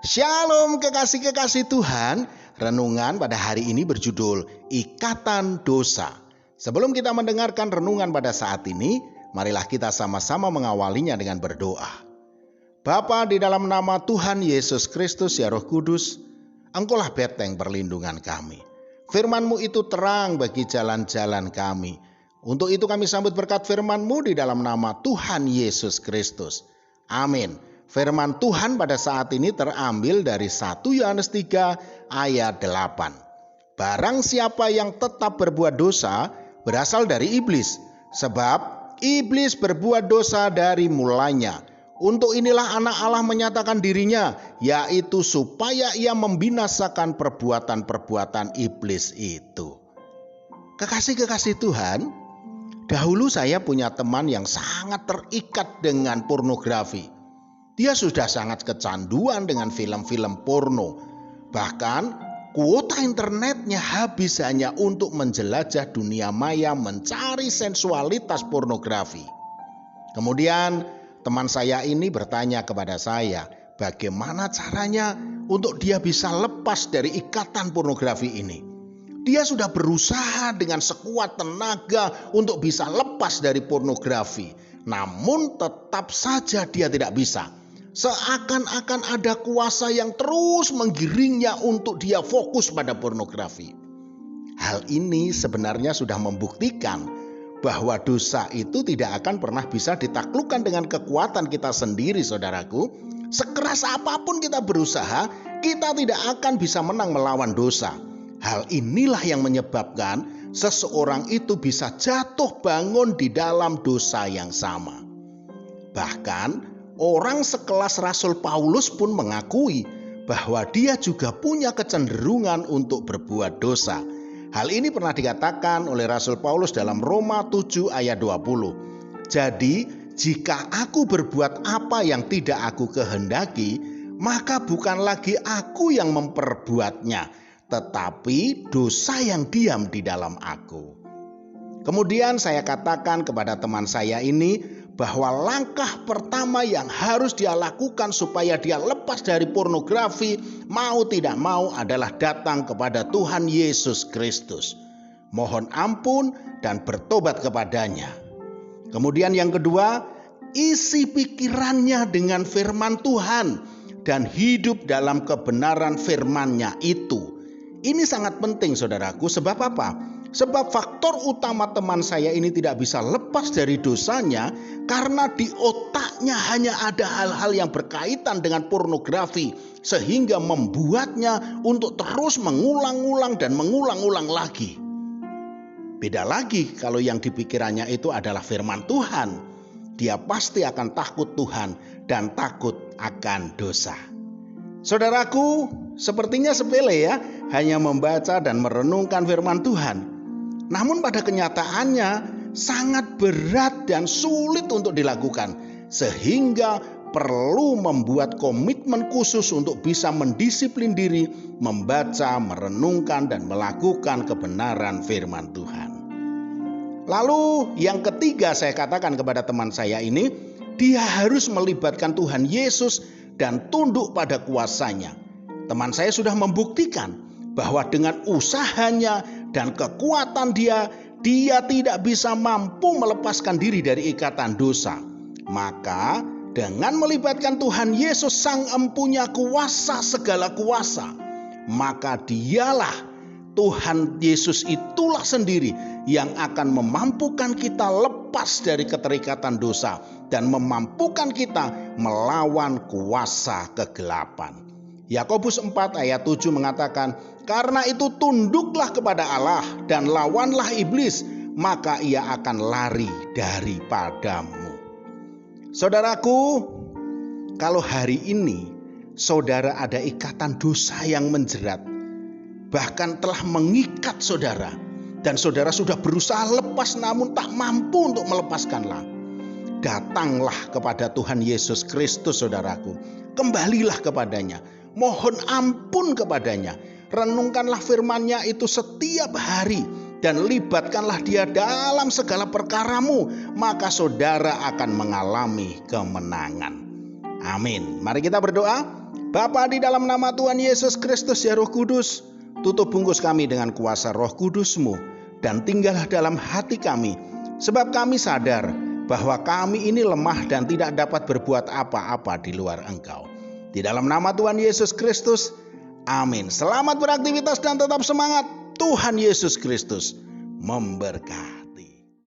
Shalom kekasih-kekasih Tuhan. Renungan pada hari ini berjudul Ikatan Dosa. Sebelum kita mendengarkan renungan pada saat ini, marilah kita sama-sama mengawalinya dengan berdoa. Bapa, di dalam nama Tuhan Yesus Kristus ya Roh Kudus, Engkaulah benteng perlindungan kami. Firman-Mu itu terang bagi jalan-jalan kami. Untuk itu kami sambut berkat firman-Mu di dalam nama Tuhan Yesus Kristus. Amin. Firman Tuhan pada saat ini terambil dari 1 Yohanes 3 ayat 8. Barang siapa yang tetap berbuat dosa berasal dari iblis, sebab iblis berbuat dosa dari mulanya. Untuk inilah anak Allah menyatakan dirinya, yaitu supaya ia membinasakan perbuatan-perbuatan iblis itu. Kekasih-kekasih Tuhan, dahulu saya punya teman yang sangat terikat dengan pornografi. Dia sudah sangat kecanduan dengan film-film porno. Bahkan kuota internetnya habis hanya untuk menjelajah dunia maya mencari sensualitas pornografi. Kemudian teman saya ini bertanya kepada saya, bagaimana caranya untuk dia bisa lepas dari ikatan pornografi ini. Dia sudah berusaha dengan sekuat tenaga untuk bisa lepas dari pornografi. Namun tetap saja dia tidak bisa. Seakan-akan ada kuasa yang terus menggiringnya untuk dia fokus pada pornografi. Hal ini sebenarnya sudah membuktikan bahwa dosa itu tidak akan pernah bisa ditaklukkan dengan kekuatan kita sendiri, saudaraku. Sekeras apapun kita berusaha, kita tidak akan bisa menang melawan dosa. Hal inilah yang menyebabkan seseorang itu bisa jatuh bangun di dalam dosa yang sama. Bahkan orang sekelas Rasul Paulus pun mengakui bahwa dia juga punya kecenderungan untuk berbuat dosa. Hal ini pernah dikatakan oleh Rasul Paulus dalam Roma 7 ayat 20. Jadi, jika aku berbuat apa yang tidak aku kehendaki, maka bukan lagi aku yang memperbuatnya, tetapi dosa yang diam di dalam aku. Kemudian saya katakan kepada teman saya ini bahwa langkah pertama yang harus dia lakukan supaya dia lepas dari pornografi mau tidak mau adalah datang kepada Tuhan Yesus Kristus. Mohon ampun dan bertobat kepadanya. Kemudian yang kedua, isi pikirannya dengan firman Tuhan dan hidup dalam kebenaran firman-Nya itu. Ini sangat penting, saudaraku. Sebab apa? Sebab faktor utama teman saya ini tidak bisa lepas dari dosanya karena di otaknya hanya ada hal-hal yang berkaitan dengan pornografi, sehingga membuatnya untuk terus mengulang-ulang dan mengulang-ulang lagi. Beda lagi kalau yang di pikirannya itu adalah firman Tuhan. Dia pasti akan takut Tuhan dan takut akan dosa. Saudaraku, sepertinya sepele ya, hanya membaca dan merenungkan firman Tuhan. Namun pada kenyataannya sangat berat dan sulit untuk dilakukan, sehingga perlu membuat komitmen khusus untuk bisa mendisiplin diri, membaca, merenungkan, dan melakukan kebenaran firman Tuhan. Lalu yang ketiga saya katakan kepada teman saya ini, dia harus melibatkan Tuhan Yesus dan tunduk pada kuasanya. Teman saya sudah membuktikan bahwa dengan usahanya dan kekuatan dia tidak bisa mampu melepaskan diri dari ikatan dosa. Maka dengan melibatkan Tuhan Yesus Sang Empunya kuasa segala kuasa, maka dialah Tuhan Yesus itulah sendiri yang akan memampukan kita lepas dari keterikatan dosa dan memampukan kita melawan kuasa kegelapan. Yakobus 4 ayat 7 mengatakan, karena itu tunduklah kepada Allah dan lawanlah iblis, maka ia akan lari daripadamu. Saudaraku, kalau hari ini saudara ada ikatan dosa yang menjerat, bahkan telah mengikat saudara, dan saudara sudah berusaha lepas namun tak mampu untuk melepaskanlah, datanglah kepada Tuhan Yesus Kristus, saudaraku. Kembalilah kepadanya, mohon ampun kepadanya, renungkanlah firman-Nya itu setiap hari dan libatkanlah dia dalam segala perkaramu, maka saudara akan mengalami kemenangan. Amin. Mari kita berdoa. Bapa, di dalam nama Tuhan Yesus Kristus ya Roh Kudus, tutup bungkus kami dengan kuasa Roh Kudus-Mu dan tinggallah dalam hati kami, sebab kami sadar bahwa kami ini lemah dan tidak dapat berbuat apa-apa di luar Engkau. Di dalam nama Tuhan Yesus Kristus, amin. Selamat beraktivitas dan tetap semangat. Tuhan Yesus Kristus memberkati.